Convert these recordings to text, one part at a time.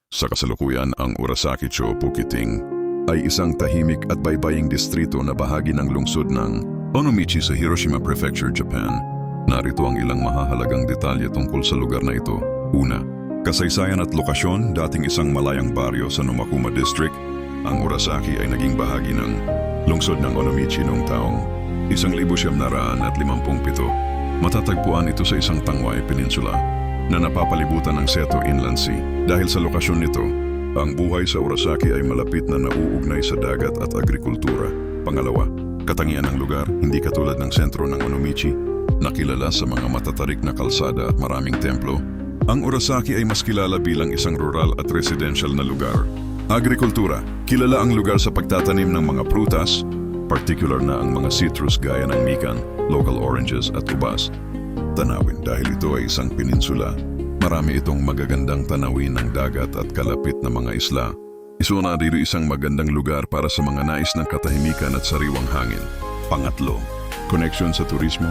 Sa kasalukuyan, ang Urasakicho Pukiting ay isang tahimik at baybaying distrito na bahagi ng lungsod ng Onomichi sa Hiroshima Prefecture, Japan. Narito ang ilang mahahalagang detalye tungkol sa lugar na ito. Una, kasaysayan at lokasyon. Dating isang malayang baryo sa Numakuma District, ang Urasaki ay naging bahagi ng lungsod ng Onomichi noong taong 1957. Matatagpuan ito sa isang Tangway Peninsula na napapalibutan ng Seto Inland Sea. Dahil sa lokasyon nito, ang buhay sa Urasaki ay malapit na nauugnay sa dagat at agrikultura. Pangalawa, katangian ng lugar, hindi katulad ng sentro ng Onomichi, na kilala sa mga matatarik na kalsada at maraming templo. Ang Urasaki ay mas kilala bilang isang rural at residential na lugar. Agrikultura, kilala ang lugar sa pagtatanim ng mga prutas, particular na ang mga citrus gaya ng mikan, local oranges at ubas. Tanawin, dahil ito ay isang peninsula, marami itong magagandang tanawin ng dagat at kalapit na mga isla. Isuna dito isang magandang lugar para sa mga nais ng katahimikan at sariwang hangin. Pangatlo, connection sa turismo.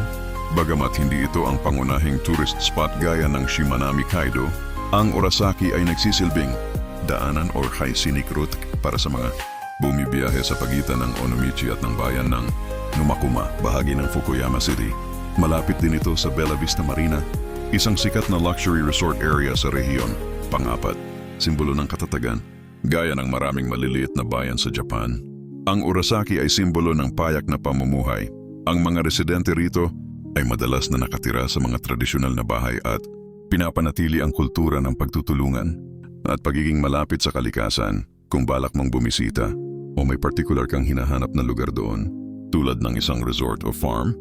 Bagamat hindi ito ang pangunahing tourist spot gaya ng Shimanami Kaido, ang Urasaki ay nagsisilbing daanan or high scenic route para sa mga bumibiyahe sa pagitan ng Onomichi at ng bayan ng Numakuma, bahagi ng Fukuyama City. Malapit din ito sa Bella Vista Marina, isang sikat na luxury resort area sa rehiyon. Pang-apat, simbolo ng katatagan. Gaya ng maraming maliliit na bayan sa Japan, ang Urasaki ay simbolo ng payak na pamumuhay. Ang mga residente rito ay madalas na nakatira sa mga tradisyonal na bahay at pinapanatili ang kultura ng pagtutulungan at pagiging malapit sa kalikasan. Kung balak mong bumisita o may particular kang hinahanap na lugar doon, tulad ng isang resort o farm,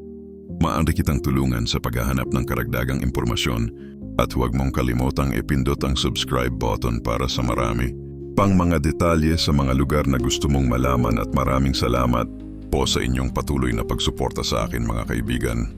maaari kitang tulungan sa paghahanap ng karagdagang impormasyon at huwag mong kalimutang ipindot ang subscribe button para sa marami pang mga detalye sa mga lugar na gusto mong malaman at maraming salamat po sa inyong patuloy na pagsuporta sa akin, mga kaibigan.